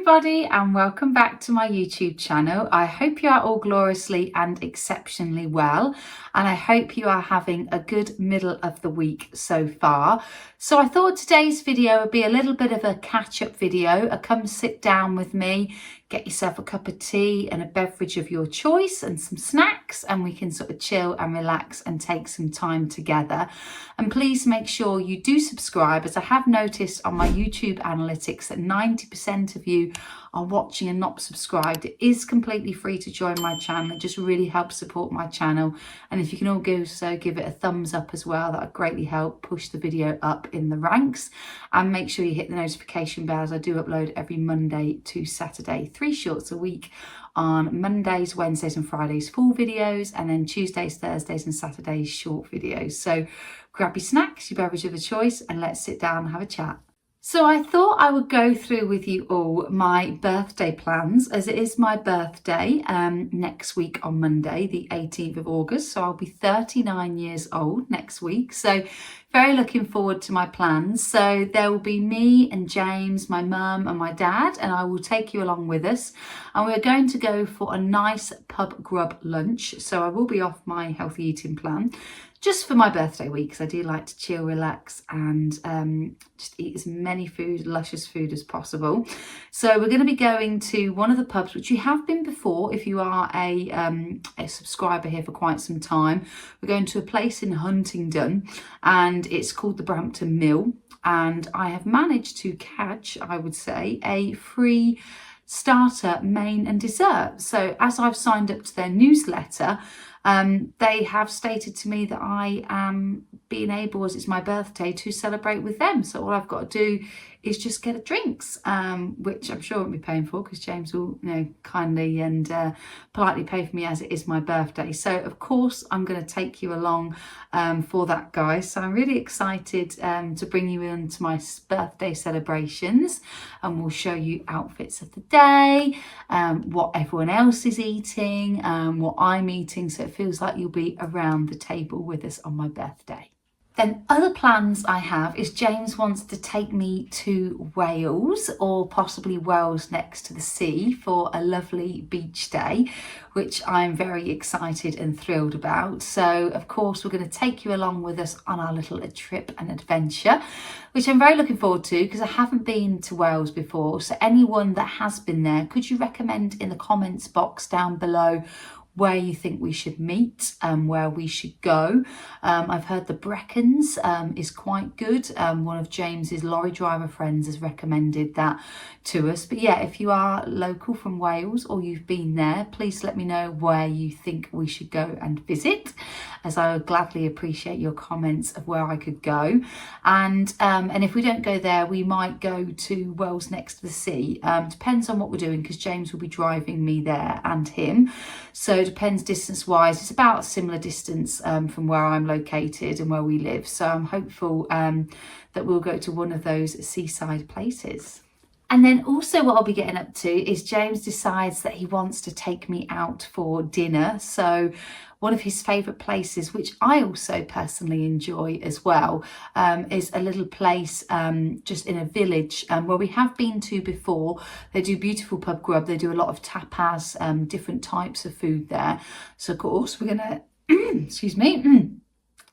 everybody, and welcome back to my YouTube channel. I hope you are all gloriously and exceptionally well, and I hope you are having a good middle of the week so far. So I thought today's video would be a little bit of a catch-up video, a come sit down with me, get yourself a cup of tea and a beverage of your choice and some snacks, and we can sort of chill and relax and take some time together. And please make sure you do subscribe, as I have noticed on my YouTube analytics that 90% of you are watching and not subscribed. It is completely free to join my channel. It just really helps support my channel. And if you can all give it a thumbs up as well, that would greatly help push the video up in the ranks. And make sure you hit the notification bell, as I do upload every Monday to Saturday, 3 shorts a week. On Mondays, Wednesdays and Fridays full videos, and then Tuesdays, Thursdays and Saturdays short videos. So grab your snacks, your beverage of a choice, and let's sit down and have a chat. So I thought I would go through with you all my birthday plans, as it is my birthday next week on Monday, the 18th of August. So I'll be 39 years old next week. So very looking forward to my plans. So there will be me and James, my mum and my dad, and I will take you along with us. And we're going to go for a nice pub grub lunch. So I will be off my healthy eating plan, just for my birthday week, because I do like to chill, relax, and just eat as many luscious food as possible. So we're going to be going to one of the pubs, which you have been before if you are a subscriber here for quite some time. We're going to a place in Huntingdon, and it's called the Brampton Mill. And I have managed to catch, I would say, a free starter, main and dessert. So as I've signed up to their newsletter, they have stated to me that I am being able, as it's my birthday, to celebrate with them. So all I've got to do is just get a drinks, which I'm sure I won't be paying for, because James will, kindly and politely pay for me, as it is my birthday. So of course I'm going to take you along for that, guys. So I'm really excited to bring you into my birthday celebrations, and we'll show you outfits of the day, what everyone else is eating, what I'm eating. So it feels like you'll be around the table with us on my birthday. Then other plans I have is James wants to take me to Wales, or possibly Wales next to the sea, for a lovely beach day, which I'm very excited and thrilled about. So of course we're going to take you along with us on our little trip and adventure, which I'm very looking forward to, because I haven't been to Wales before. So anyone that has been there, could you recommend in the comments box down below where you think we should meet and where we should go. I've heard the Brecons is quite good. One of James's lorry driver friends has recommended that to us. But yeah, if you are local from Wales or you've been there, please let me know where you think we should go and visit, as I would gladly appreciate your comments of where I could go. And if we don't go there, we might go to Wales next to the sea. Depends on what we're doing, because James will be driving me there and him. So it depends distance wise. It's about a similar distance from where I'm located and where we live. So I'm hopeful that we'll go to one of those seaside places. And then also what I'll be getting up to is James decides that he wants to take me out for dinner. So one of his favourite places, which I also personally enjoy as well, is a little place just in a village where we have been to before. They do beautiful pub grub. They do a lot of tapas, different types of food there. So of course we're going to, excuse me,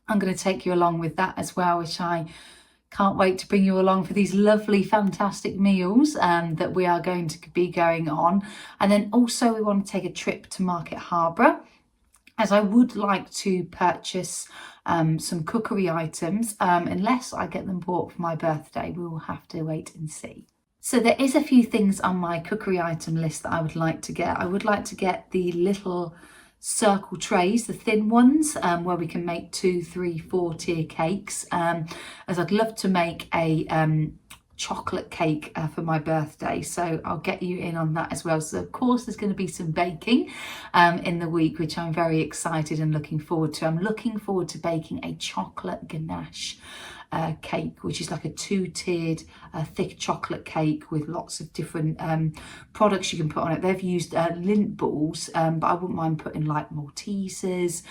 I'm going to take you along with that as well, which I can't wait to bring you along for these lovely, fantastic meals that we are going to be going on. And then also we want to take a trip to Market Harborough, as I would like to purchase some cookery items. Unless I get them bought for my birthday, we will have to wait and see. So there is a few things on my cookery item list that I would like to get. I would like to get the little circle trays, the thin ones, where we can make 2, 3, 4 tier cakes, as I'd love to make a chocolate cake for my birthday. So I'll get you in on that as well. So of course there's going to be some baking in the week, which I'm very excited and looking forward to. I'm looking forward to baking a chocolate ganache cake, which is like a two-tiered thick chocolate cake with lots of different products you can put on it. They've used lint balls, but I wouldn't mind putting like Maltesers,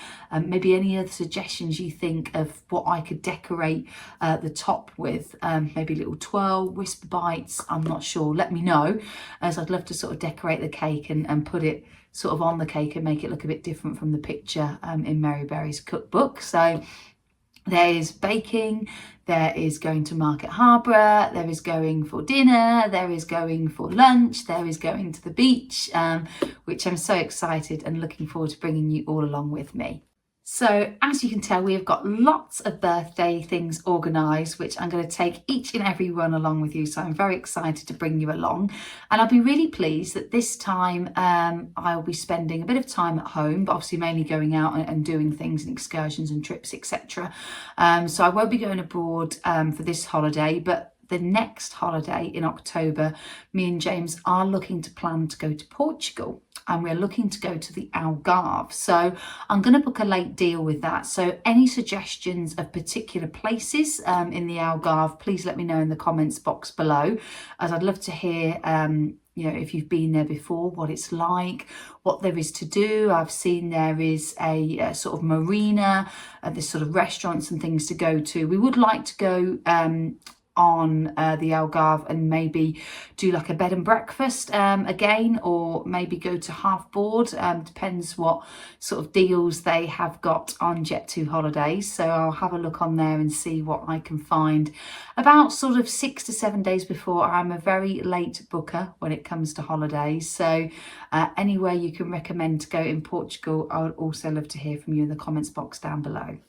maybe any other suggestions you think of what I could decorate the top with, maybe little twirl, whisper bites, I'm not sure, let me know, as I'd love to sort of decorate the cake and put it sort of on the cake and make it look a bit different from the picture in Mary Berry's cookbook. So there is baking, there is going to Market Harbour, there is going for dinner, there is going for lunch, there is going to the beach, which I'm so excited and looking forward to bringing you all along with me. So as you can tell, we have got lots of birthday things organised, which I'm going to take each and every one along with you. So I'm very excited to bring you along. And I'll be really pleased that this time I'll be spending a bit of time at home, but obviously mainly going out and doing things and excursions and trips, etc. So I won't be going abroad for this holiday, but the next holiday in October, me and James are looking to plan to go to Portugal. And we're looking to go to the Algarve. So I'm going to book a late deal with that. So any suggestions of particular places in the Algarve, please let me know in the comments box below, as I'd love to hear if you've been there before, what it's like, what there is to do. I've seen there is a sort of marina, there's sort of restaurants and things to go to. We would like to go on the Algarve and maybe do like a bed and breakfast again, or maybe go to half board, depends what sort of deals they have got on Jet2 holidays. So I'll have a look on there and see what I can find about sort of 6 to 7 days before. I'm a very late booker when it comes to holidays, so anywhere you can recommend to go in Portugal, I would also love to hear from you in the comments box down below.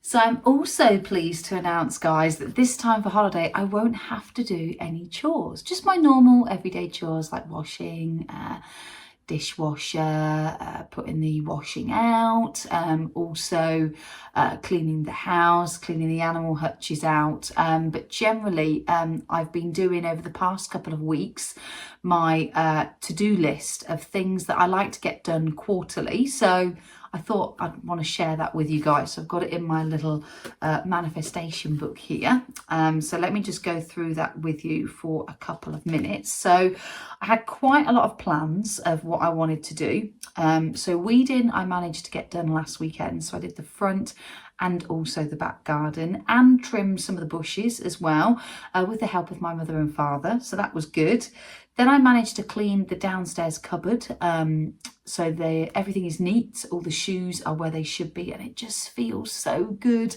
So I'm also pleased to announce, guys, that this time for holiday, I won't have to do any chores. Just my normal everyday chores like washing, dishwasher, putting the washing out, also cleaning the house, cleaning the animal hutches out. But generally, I've been doing over the past couple of weeks my to-do list of things that I like to get done quarterly. So I thought I'd want to share that with you guys. So I've got it in my little manifestation book here. So let me just go through that with you for a couple of minutes. So I had quite a lot of plans of what I wanted to do. So weeding I managed to get done last weekend. So I did the front and also the back garden, and trimmed some of the bushes as well with the help of my mother and father. So that was good. Then I managed to clean the downstairs cupboard. So everything is neat, all the shoes are where they should be, and it just feels so good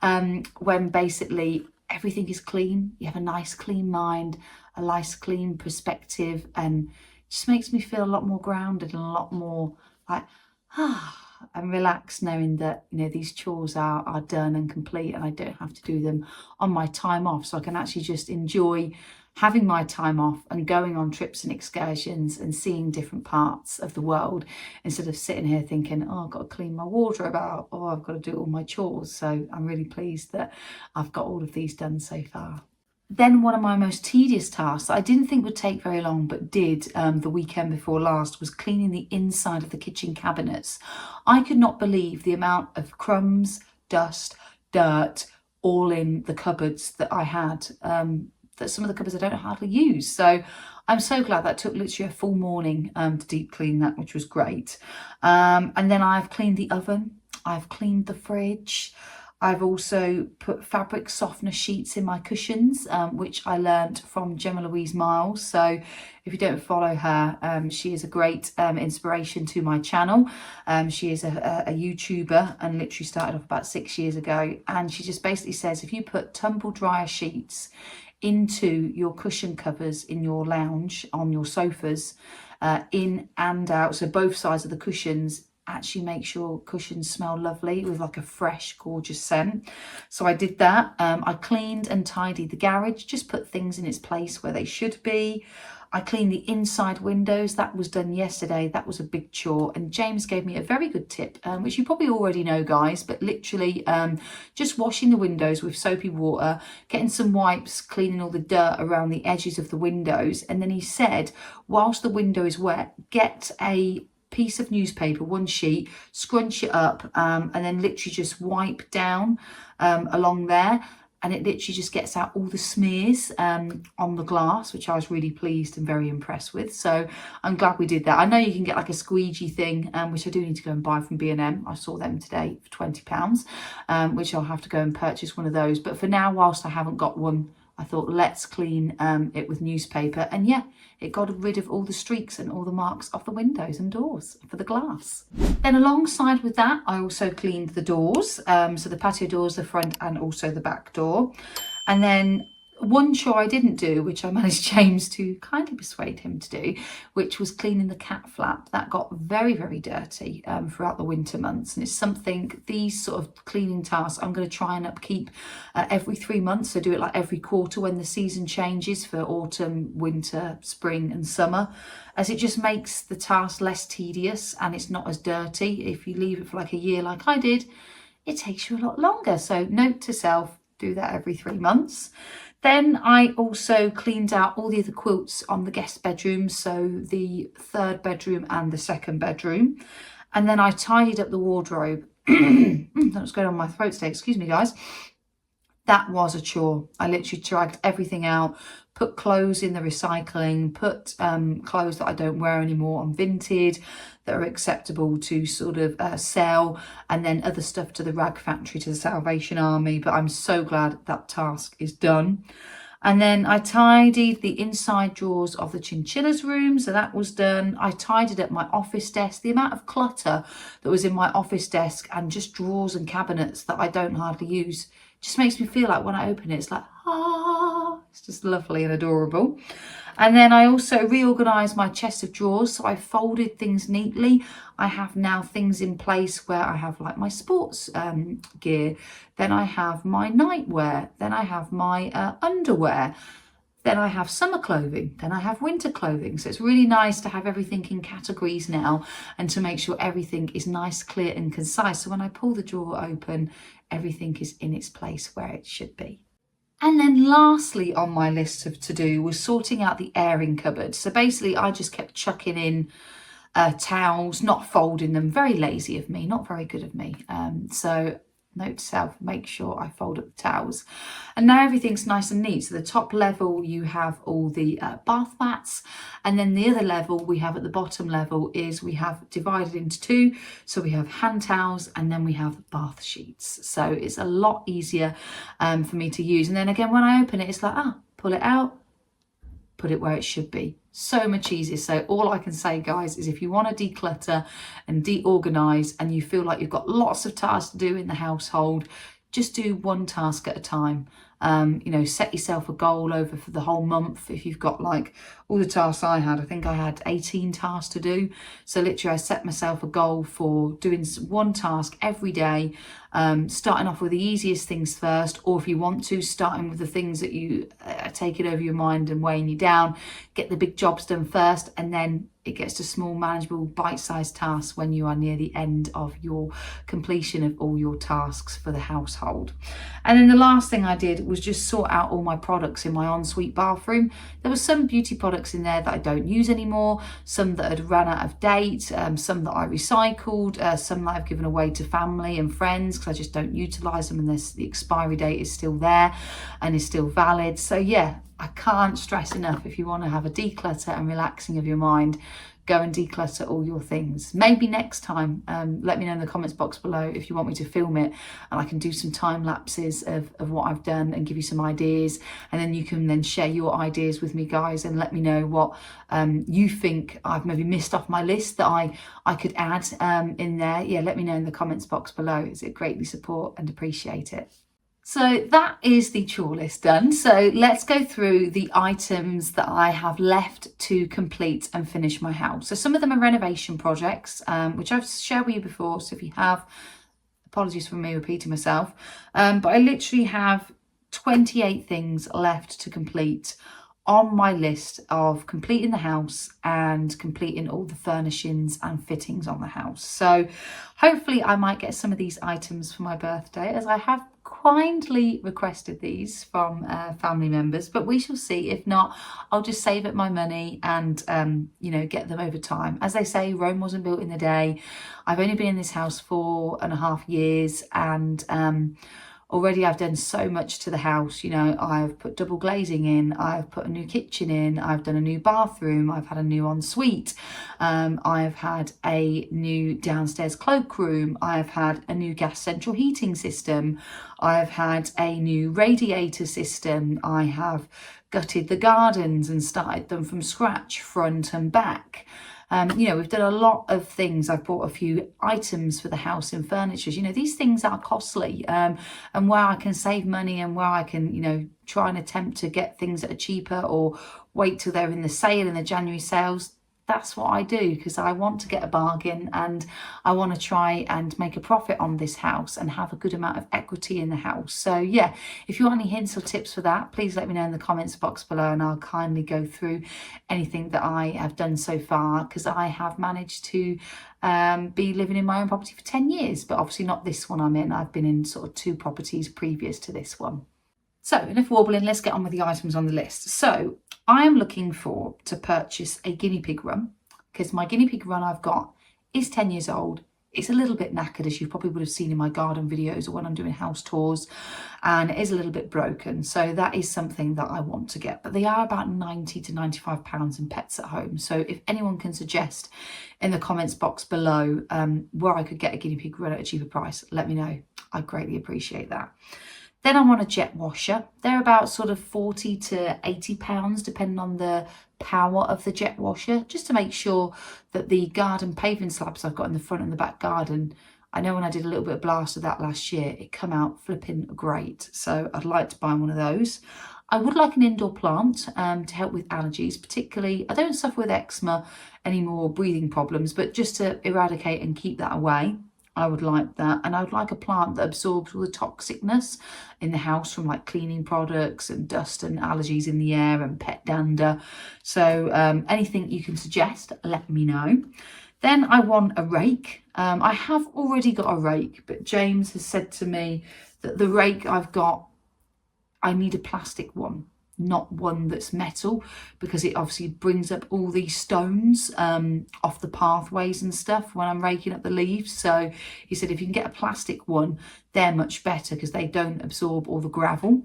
when basically everything is clean. You have a nice clean mind, a nice clean perspective, and it just makes me feel a lot more grounded and a lot more like and relaxed, knowing that these chores are done and complete, and I don't have to do them on my time off. So I can actually just enjoy having my time off and going on trips and excursions and seeing different parts of the world, instead of sitting here thinking, oh, I've got to clean my wardrobe out, or I've got to do all my chores. So I'm really pleased that I've got all of these done so far. Then one of my most tedious tasks that I didn't think would take very long, but did the weekend before last, was cleaning the inside of the kitchen cabinets. I could not believe the amount of crumbs, dust, dirt, all in the cupboards that I had. That some of the cupboards I don't hardly use. So I'm so glad that took literally a full morning to deep clean that, which was great. And then I've cleaned the oven, I've cleaned the fridge. I've also put fabric softener sheets in my cushions, which I learned from Gemma Louise Miles. So if you don't follow her, she is a great inspiration to my channel. She is a YouTuber and literally started off about 6 years ago. And she just basically says, if you put tumble dryer sheets into your cushion covers in your lounge, on your sofas, in and out, so both sides of the cushions, actually makes your cushions smell lovely with like a fresh, gorgeous scent. So I did that. I cleaned and tidied the garage, just put things in its place where they should be. I cleaned the inside windows. That was done yesterday. That was a big chore. And James gave me a very good tip, which you probably already know, guys, but literally just washing the windows with soapy water, getting some wipes, cleaning all the dirt around the edges of the windows. And then he said, whilst the window is wet, get a piece of newspaper, one sheet, scrunch it up, and then literally just wipe down along there. and it literally just gets out all the smears on the glass, which I was really pleased and very impressed with. So I'm glad we did that. I know you can get like a squeegee thing, which I do need to go and buy from B&M. I saw them today for £20, which I'll have to go and purchase one of those. But for now, whilst I haven't got one, I thought let's clean it with newspaper. And yeah, it got rid of all the streaks and all the marks off the windows and doors for the glass. Then alongside with that, I also cleaned the doors. So the patio doors, the front and also the back door. And then one chore I didn't do, which I managed James to kindly persuade him to do, which was cleaning the cat flap. That got very, very dirty throughout the winter months. And it's something, these sort of cleaning tasks, I'm going to try and upkeep every 3 months. So do it like every quarter when the season changes for autumn, winter, spring and summer, as it just makes the task less tedious and it's not as dirty. If you leave it for like a year like I did, it takes you a lot longer. So note to self, do that every 3 months. Then I also cleaned out all the other quilts on the guest bedrooms, so the 3rd bedroom and the 2nd bedroom. And then I tidied up the wardrobe. That's going on my throat today, excuse me guys. That was a chore. I literally dragged everything out, put clothes in the recycling, put clothes that I don't wear anymore on Vinted, that are acceptable to sort of sell, and then other stuff to the rag factory, to the Salvation Army. But I'm so glad that task is done. And then I tidied the inside drawers of the chinchillas room, so that was done. I tidied up my office desk. The amount of clutter that was in my office desk and just drawers and cabinets that I don't hardly use just makes me feel like when I open it, it's like, ah, it's just lovely and adorable. And then I also reorganised my chest of drawers, so I folded things neatly. I have now things in place where I have like my sports gear, then I have my nightwear, then I have my underwear, then I have summer clothing, then I have winter clothing. So it's really nice to have everything in categories now and to make sure everything is nice, clear and concise. So when I pull the drawer open, everything is in its place where it should be. And then lastly on my list of to-do was sorting out the airing cupboard. So basically I just kept chucking in towels, not folding them. Very lazy of me, not very good of me. So note to self, make sure I fold up the towels. And now everything's nice and neat. So the top level you have all the bath mats, and then the other level we have at the bottom level is we have divided into 2. So we have hand towels and then we have bath sheets. So it's a lot easier for me to use. And then again, when I open it, it's like, pull it out, put it where it should be. So much easier. So all I can say, guys, is if you want to declutter and deorganize and you feel like you've got lots of tasks to do in the household, just do one task at a time. You know, set yourself a goal over for the whole month. If you've got like all the tasks I think I had 18 tasks to do. So literally I set myself a goal for doing one task every day, starting off with the easiest things first, or if you want to, starting with the things that you are taking over your mind and weighing you down, get the big jobs done first, and then it gets to small, manageable, bite-sized tasks when you are near the end of your completion of all your tasks for the household. And then the last thing I did was just sort out all my products in my ensuite bathroom. There were some beauty products in there that I don't use anymore, some that had run out of date, some that I recycled, some that I've given away to family and friends because I just don't utilise them unless the expiry date is still there and is still valid. So yeah, I can't stress enough, if you want to have a declutter and relaxing of your mind, go and declutter all your things. Maybe next time, let me know in the comments box below if you want me to film it, and I can do some time lapses of what I've done and give you some ideas, and then you can then share your ideas with me, guys, and let me know what you think I've maybe missed off my list that I could add in there. Yeah, let me know in the comments box below. It's greatly support and appreciate it. So that is the chore list done. So let's go through the items that I have left to complete and finish my house. So some of them are renovation projects, which I've shared with you before. So if you have, apologies for me repeating myself, but I literally have 28 things left to complete on my list of completing the house and completing all the furnishings and fittings on the house. So hopefully I might get some of these items for my birthday, as I have kindly requested these from family members, but we shall see. If not, I'll just save up my money and you know, get them over time. As they say, Rome wasn't built in a day. I've only been in this house 4.5 years, and already I've done so much to the house. You know, I've put double glazing in, I've put a new kitchen in, I've done a new bathroom, I've had a new ensuite, I've had a new downstairs cloakroom, I've had a new gas central heating system, I've had a new radiator system, I have gutted the gardens and started them from scratch, front and back. You know, we've done a lot of things. I've bought a few items for the house and furniture. You know, these things are costly, and where I can save money and where I can, you know, try and attempt to get things that are cheaper or wait till they're in the sale, in the January sales, that's what I do, because I want to get a bargain and I want to try and make a profit on this house and have a good amount of equity in the house. So yeah, if you want any hints or tips for that, please let me know in the comments box below, and I'll kindly go through anything that I have done so far, because I have managed to be living in my own property for 10 years, but obviously not this one I'm in. I've been in sort of 2 properties previous to this one. So enough warbling, let's get on with the items on the list. So I am looking to purchase a guinea pig run, because my guinea pig run I've got is 10 years old. It's a little bit knackered, as you probably would have seen in my garden videos or when I'm doing house tours, and it is a little bit broken. So that is something that I want to get, but they are about 90 to 95 pounds in Pets at Home. So if anyone can suggest in the comments box below where I could get a guinea pig run at a cheaper price, let me know. I greatly appreciate that. Then I want a jet washer. They're about sort of 40 to 80 pounds, depending on the power of the jet washer, just to make sure that the garden paving slabs I've got in the front and the back garden, I know when I did a little bit of blast of that last year, it come out flipping great. So I'd like to buy one of those. I would like an indoor plant to help with allergies, particularly, I don't suffer with eczema anymore, breathing problems, but just to eradicate and keep that away. I would like that. And I would like a plant that absorbs all the toxicness in the house from like cleaning products and dust and allergies in the air and pet dander. So anything you can suggest, let me know. Then I want a rake. I have already got a rake, but James has said to me that the rake I've got, I need a plastic one, not one that's metal, because it obviously brings up all these stones off the pathways and stuff when I'm raking up the leaves. So he said if you can get a plastic one, they're much better because they don't absorb all the gravel.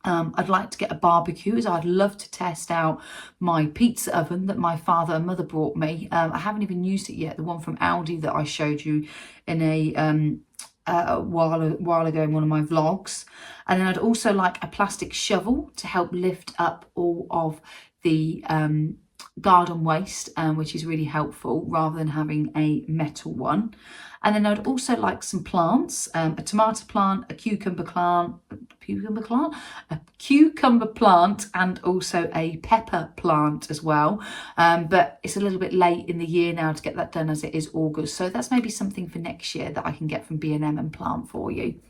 I'd like to get a barbecue, as I'd love to test out my pizza oven that my father and mother brought me. I haven't even used it yet, the one from Aldi that I showed you in a while ago in one of my vlogs. And then I'd also like a plastic shovel to help lift up all of the garden waste, which is really helpful, rather than having a metal one. And then I'd also like some plants, a tomato plant, a cucumber plant, and also a pepper plant as well. But it's a little bit late in the year now to get that done, as it is August. So that's maybe something for next year that I can get from B&M and plant for you.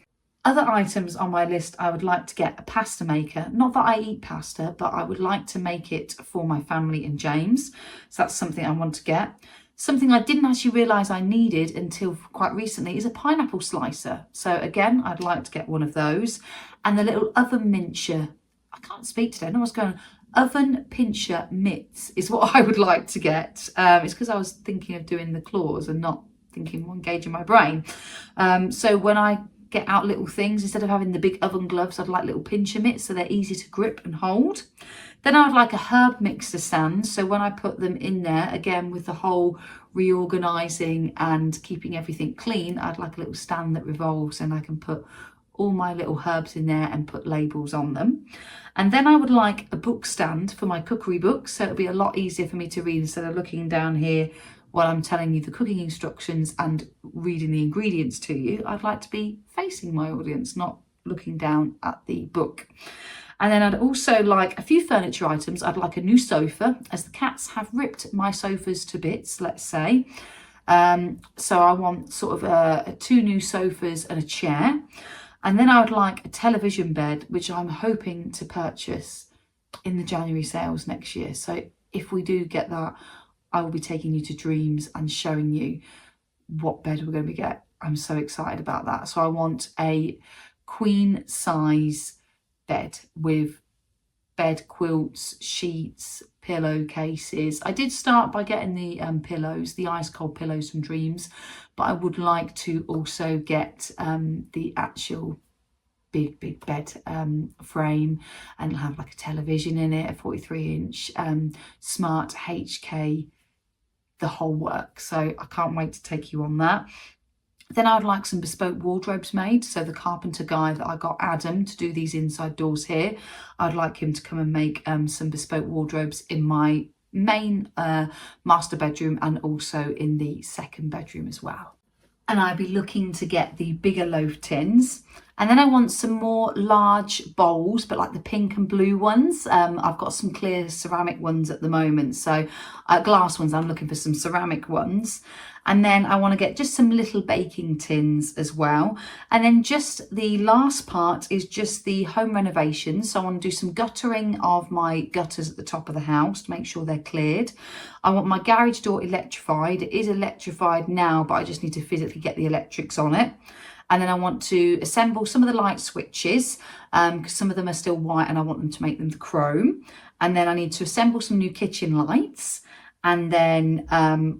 Other items on my list, I would like to get a pasta maker. Not that I eat pasta, but I would like to make it for my family and James. So that's something I want to get. Something I didn't actually realise I needed until quite recently is a pineapple slicer. So again, I'd like to get one of those. And the little oven pincher, I can't speak today, I don't know what's going on. Oven pincher mitts is what I would like to get. It's because I was thinking of doing the claws and not thinking, engaging my brain. So when I get out little things, instead of having the big oven gloves, I'd like little pincher mitts so they're easy to grip and hold. Then I would like a herb mixer stand, so when I put them in there, again with the whole reorganizing and keeping everything clean, I'd like a little stand that revolves and I can put all my little herbs in there and put labels on them. And then I would like a book stand for my cookery books, so it'll be a lot easier for me to read instead of looking down here while I'm telling you the cooking instructions and reading the ingredients to you. I'd like to be facing my audience, not looking down at the book. And then I'd also like a few furniture items. I'd like a new sofa, as the cats have ripped my sofas to bits, let's say. So I want sort of 2 new sofas and a chair. And then I would like a television bed, which I'm hoping to purchase in the January sales next year. So if we do get that, I will be taking you to Dreams and showing you what bed we're going to get. I'm so excited about that. So I want a queen size bed with bed quilts, sheets, pillowcases. I did start by getting the pillows, the ice cold pillows from Dreams, but I would like to also get the actual big bed frame, and it'll have like a television in it, a 43-inch smart HK, the whole work. So I can't wait to take you on that. Then I'd like some bespoke wardrobes made. So the carpenter guy that I got, Adam, to do these inside doors here, I'd like him to come and make some bespoke wardrobes in my main master bedroom and also in the second bedroom as well. And I'd be looking to get the bigger loaf tins. And then I want some more large bowls, but like the pink and blue ones. I've got some clear ceramic ones at the moment. So glass ones, I'm looking for some ceramic ones. And then I want to get just some little baking tins as well. And then just the last part is just the home renovation. So I want to do some guttering of my gutters at the top of the house to make sure they're cleared. I want my garage door electrified. It is electrified now, but I just need to physically get the electrics on it. And then I want to assemble some of the light switches because some of them are still white and I want them to make them chrome. And then I need to assemble some new kitchen lights. And then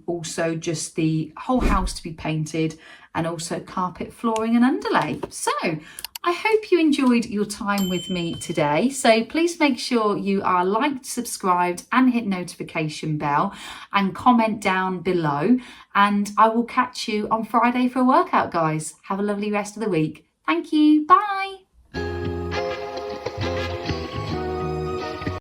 also just the whole house to be painted, and also carpet, flooring and underlay. So I hope you enjoyed your time with me today. So please make sure you are liked, subscribed and hit notification bell and comment down below. And I will catch you on Friday for a workout, guys. Have a lovely rest of the week. Thank you. Bye.